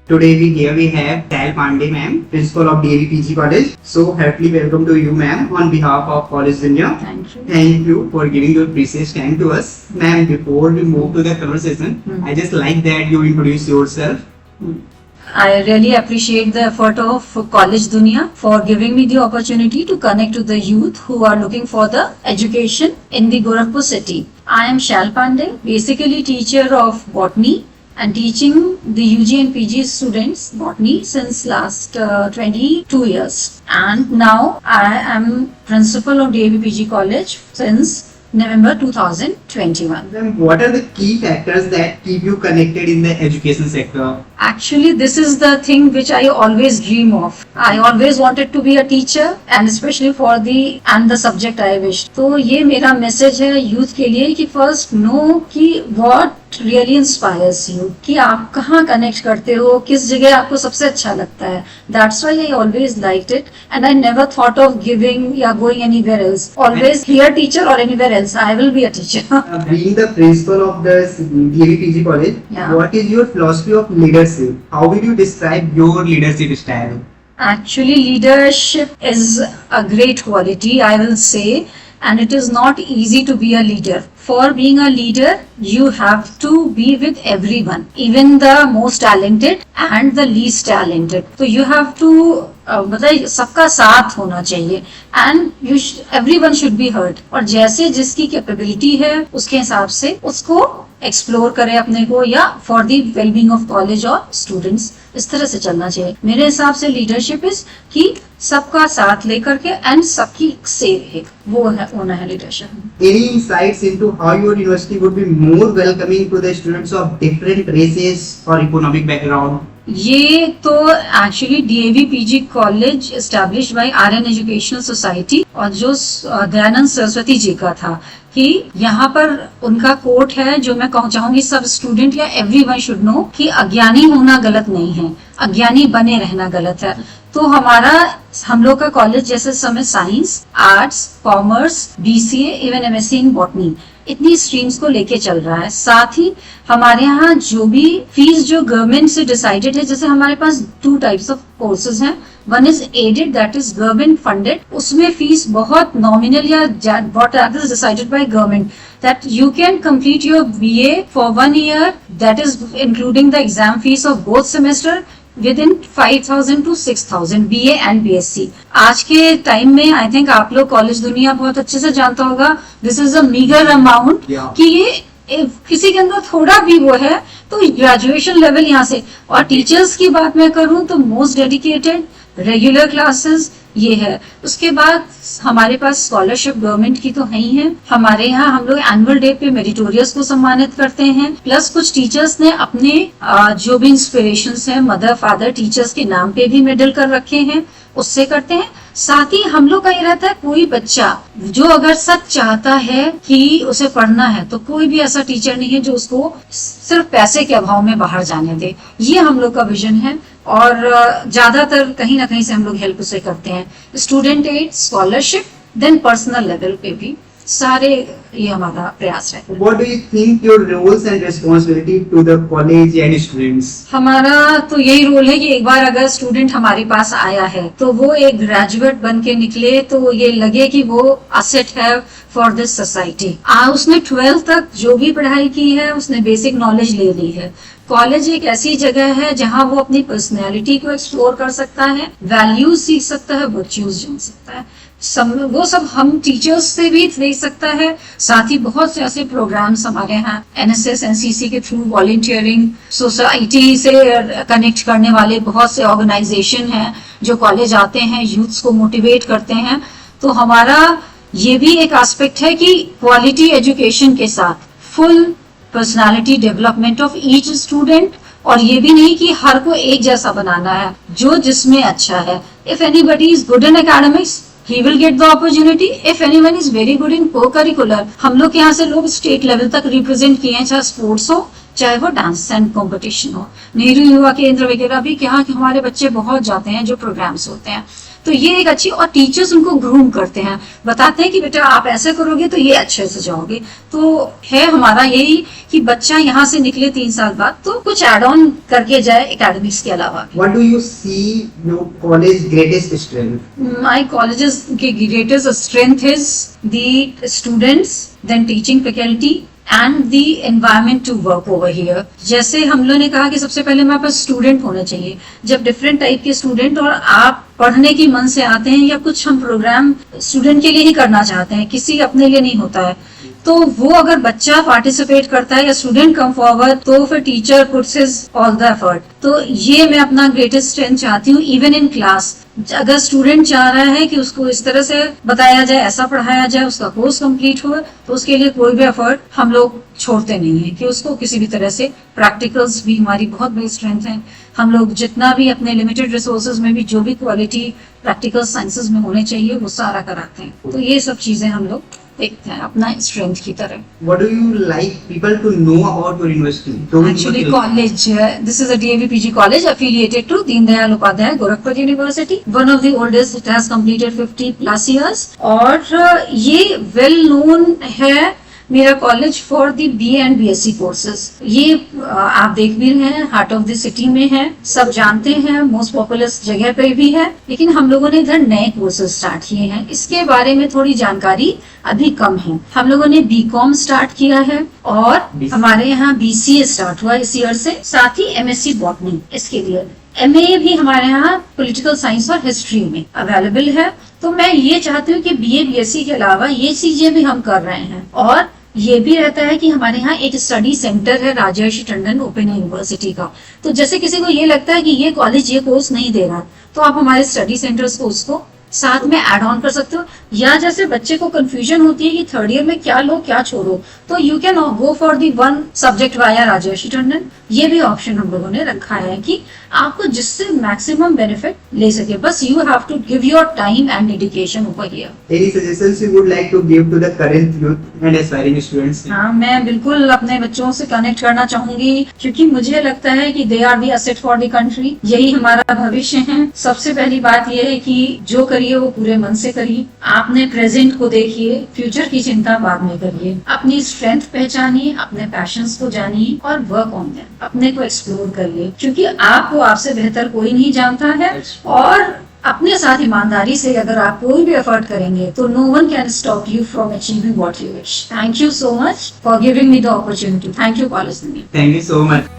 Today we have Sal Pandey ma'am, principal of DAV PG College. So heartily welcome to you ma'am on behalf of College Dunya. Thank you. Thank you for giving your precious time to us. Ma'am, before we move to the conversation, I just like that you introduce yourself. I really appreciate the effort of College Dunya for giving me the opportunity to connect to the youth who are looking for the education in the Gorakhpur city. I am Shal Pandey, basically teacher of botany and teaching the UG and PG students botany since last 22 years. And now I am principal of DAV PG College since November 2021. Ma'am, what are the key factors that keep you connected in the education sector? Actually, this is the thing which I always dream of. I always wanted to be a teacher and especially for the subject I wish. तो ये मेरा message है youth के लिए कि first no कि what really inspires you, कि आप कहाँ कनेक्ट करते हो, किस जगह आपको सबसे अच्छा लगता है. That's why I always liked it and I never thought of giving या going anywhere else. Always here teacher or anywhere else. I will be a teacher. Being the principal of the DAV PG College, what is your philosophy of leadership? How will you describe your leadership style? Actually, leadership is a great quality, I will say, and it is not easy to be a leader. For being a leader, you have to be with everyone, even the most talented and the least talented. So you have to मतलब सबका साथ होना चाहिए and everyone should be heard. और जैसे जिसकी capability है उसके हिसाब से उसको एक्सप्लोर करें अपने को या for the wellbeing of college और स्टूडेंट्स, इस तरह से चलना चाहिए. मेरे हिसाब से लीडरशिप इज कि सबका साथ लेकर के एंड सबकी सेव है, वो है होना है leadership. Any insights into how your university would be more welcoming to the students of different races or economic background? ये तो actually DAV PG college established bye RN educational society और जो दयानंद सरस्वती जी का था कि यहाँ पर उनका कोट है जो मैं चाहूंगी सब स्टूडेंट या एवरीवन शुड नो कि अज्ञानी होना गलत नहीं है, अज्ञानी बने रहना गलत है. तो हम लोग का कॉलेज जैसे समय science, arts, commerce, BCA, even MSc in botany इतनी स्ट्रीम्स को लेके चल रहा है. साथ ही हमारे यहाँ जो भी फीस जो गवर्नमेंट से डिसाइडेड है, जैसे हमारे पास 2 टाइप्स ऑफ कोर्सेज हैं. One is aided, that is government funded, उसमें फीस बहुत नॉमिनल या what is decided by government that you can complete your BA for 1 year, that is including the exam fees of both semester within 5,000 to 6,000 BA and BSc. आज के time में I think आप लोग college दुनिया बहुत अच्छे से जानता होगा, this is a meagre amount कि ये किसी के अंदर थोड़ा भी वो है तो ग्रेजुएशन लेवल यहाँ से. और टीचर्स की बात मैं करूँ तो मोस्ट डेडिकेटेड, रेगुलर क्लासेस ये है. उसके बाद हमारे पास स्कॉलरशिप गवर्नमेंट की तो है ही है. हमारे यहाँ हम लोग एनुअल डे पे मेरिटोरियस को सम्मानित करते हैं. प्लस कुछ टीचर्स ने अपने जो भी इंस्पिरेशंस हैं, मदर फादर टीचर्स के नाम पे भी मेडल कर रखे हैं, उससे करते हैं. साथ ही हम लोग का ये रहता है कोई बच्चा जो अगर सच चाहता है कि उसे पढ़ना है तो कोई भी ऐसा टीचर नहीं है जो उसको सिर्फ पैसे के अभाव में बाहर जाने दे. ये हम लोग का विजन है और ज्यादातर कहीं ना कहीं से हम लोग हेल्प उसे करते हैं. Student aid, scholarship, then personal level पे भी सारे ये हमारा प्रयास है. What do you think your roles and responsibility to the college and students? हमारा तो यही रोल है कि एक बार अगर स्टूडेंट हमारे पास आया है तो वो एक ग्रेजुएट बन के निकले तो ये लगे कि वो असेट है फॉर दिस सोसाइटी. उसने 12th तक जो भी पढ़ाई की है उसने बेसिक नॉलेज ले ली है. कॉलेज एक ऐसी जगह है जहाँ वो अपनी पर्सनैलिटी को एक्सप्लोर कर सकता है, वैल्यूज सीख सकता है, वर्च्यूज जान सकता है. वो सब हम टीचर्स से भी देख सकता है. साथ ही बहुत से ऐसे प्रोग्राम्स हमारे यहाँ NSS NCC के थ्रू वॉलंटियरिंग, सोसाइटी से कनेक्ट करने वाले बहुत से ऑर्गेनाइजेशन हैं जो कॉलेज आते हैं, यूथ्स को मोटिवेट करते हैं. तो हमारा ये भी एक एस्पेक्ट है कि क्वालिटी एजुकेशन के साथ full personality development of each student. और ये भी नहीं कि हर को एक जैसा बनाना है, जो जिसमें अच्छा है. If anybody is good in academics he will get the opportunity. If anyone is very good in co-curricular, हम लोग यहाँ से लोग स्टेट लेवल तक रिप्रेजेंट किए हैं, चाहे स्पोर्ट्स हो चाहे वो डांस एंड कंपटीशन हो. नेहरू युवा केंद्र वगैरह भी यहाँ हमारे बच्चे बहुत जाते हैं जो प्रोग्राम्स होते हैं. तो ये एक अच्छी, और टीचर्स उनको ग्रूम करते हैं, बताते हैं कि बेटा आप ऐसे करोगे तो ये अच्छे से जाओगे। तो है हमारा यही कि बच्चा यहाँ से निकले 3 साल बाद तो कुछ एड ऑन करके जाए एकेडमिक्स के अलावा। What do you see your college greatest strength? My college's greatest strength is the students, then teaching faculty and the environment to work over here। जैसे हम लोगों ने कहा कि सबसे पहले हमारे पास स्टूडेंट होने चाहिए। जब डिफरेंट टाइप के स्टूडेंट और आप पढ़ने की मन से आते हैं या कुछ हम प्रोग्राम स्टूडेंट के लिए ही करना चाहते हैं, किसी अपने लिए नहीं होता है, तो वो अगर बच्चा पार्टिसिपेट करता है या स्टूडेंट कम फॉरवर्ड तो फिर teacher puts his all the effort. तो ये मैं अपना ग्रेटेस्ट स्ट्रेंथ चाहती हूँ। इवन इन क्लास अगर स्टूडेंट चाह रहा है कि उसको इस तरह से बताया जाए, ऐसा पढ़ाया जाए, उसका कोर्स कंप्लीट हो, तो उसके लिए कोई भी एफर्ट हम लोग छोड़ते नहीं है कि उसको किसी भी तरह से। प्रैक्टिकल्स भी हमारी बहुत बड़ी स्ट्रेंथ है। हम लोग जितना भी अपने लिमिटेड रिसोर्सेज में भी जो भी क्वालिटी प्रैक्टिकल साइंसेज में होने चाहिए वो सारा कराते हैं। तो ये सब चीजें हम लोग देखते हैं अपना स्ट्रेंथ की तरह। What do you like people to know about your university? Actually, college. This is a DAV PG college affiliated to Deen Dayal Upadhyay Gorakhpur University. One of the oldest. It has completed 50 plus years. और ये well known है मेरा college for the BA and BSc courses. ये आप देख भी रहे हैं, हार्ट ऑफ द सिटी में है, सब जानते हैं, मोस्ट पॉपुलर जगह पे भी है। लेकिन हम लोगों ने इधर नए कोर्सेज स्टार्ट किए हैं, इसके बारे में थोड़ी जानकारी अभी कम है। हम लोगों ने BCom स्टार्ट किया है और हमारे यहाँ BCA स्टार्ट हुआ इस ईयर से, साथ ही MSc बॉटनी इसके लिए। MA भी हमारे यहाँ पॉलिटिकल साइंस और हिस्ट्री में अवेलेबल है। तो मैं ये चाहती हूँ कि BA BSc के अलावा ये चीजें भी हम कर रहे हैं। और ये भी रहता है कि हमारे यहाँ एक स्टडी सेंटर है राजर्षि टंडन ओपन यूनिवर्सिटी का। तो जैसे किसी को ये लगता है कि ये कॉलेज ये कोर्स नहीं दे रहा, तो आप हमारे स्टडी सेंटर्स को उसको साथ में ऐड ऑन कर सकते हो। या जैसे बच्चे को कंफ्यूजन होती है कि थर्ड ईयर में क्या लो क्या छोड़ो, तो you can go for the one subject via Rajarshi Tandon. ये भी ऑप्शन हम लोगों ने रखा है कि आपको जिससे मैक्सिमम बेनिफिट ले सके। बस you have to give your time and dedication over here. Any suggestions you would like to give to the current youth and aspiring students? हाँ, मैं बिल्कुल अपने बच्चों से कनेक्ट करना चाहूंगी, क्योंकि मुझे लगता है कि they are the asset for the country. यही हमारा भविष्य है। सबसे पहली बात यह है कि जो करिए वो पूरे मन से करिए। आपने प्रेजेंट को देखिए, फ्यूचर की चिंता बाद में करिए। अपनी स्ट्रेंथ पहचानिए, अपने पैशंस को जानिए और वर्क ऑन देम, अपने को एक्सप्लोर करिए, क्योंकि आपको आपसे बेहतर कोई नहीं जानता है। और अपने साथ ईमानदारी से अगर आप कोई भी एफर्ट करेंगे तो no one can stop you from achieving what you wish. Thank you so much for giving me the opportunity. Thank you college. Thank you so much.